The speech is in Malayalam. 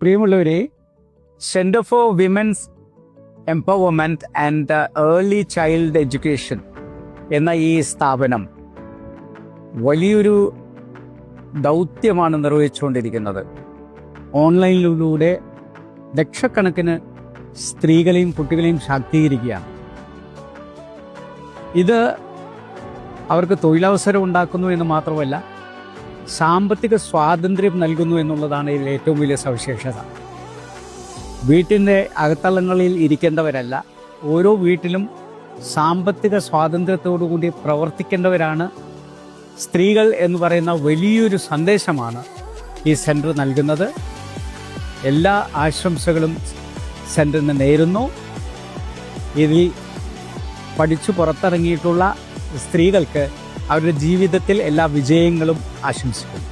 പ്രിയമുള്ളവരെ, centre for women's empowerment and early child education എന്ന ഈ സ്ഥാപനം വലിയൊരു ദൗത്യമാണ് നിർവഹിച്ചുകൊണ്ടിരിക്കുന്നത്. ഓൺലൈനിലൂടെ ലക്ഷക്കണക്കിന് സ്ത്രീകളെയും കുട്ടികളെയും ശാക്തീകരിക്കുകയാണ്. ഇത് അവർക്ക് തൊഴിലവസരം ഉണ്ടാക്കുന്നു എന്ന് മാത്രമല്ല, സാമ്പത്തിക സ്വാതന്ത്ര്യം നൽകുന്നു എന്നുള്ളതാണ് ഇതിൽ ഏറ്റവും വലിയ സവിശേഷത. വീട്ടിൻ്റെ അകത്തളങ്ങളിൽ ഇരിക്കേണ്ടവരല്ല, ഓരോ വീട്ടിലും സാമ്പത്തിക സ്വാതന്ത്ര്യത്തോടുകൂടി പ്രവർത്തിക്കേണ്ടവരാണ് സ്ത്രീകൾ എന്ന് പറയുന്ന വലിയൊരു സന്ദേശമാണ് ഈ സെൻറ്റർ നൽകുന്നത്. എല്ലാ ആശംസകളും സെൻറ്ററിന് നേരുന്നു. ഇതിൽ പഠിച്ചു പുറത്തിറങ്ങിയിട്ടുള്ള സ്ത്രീകൾക്ക് അവരുടെ ജീവിതത്തിൽ എല്ലാ വിജയങ്ങളും ആശംസിക്കുന്നു.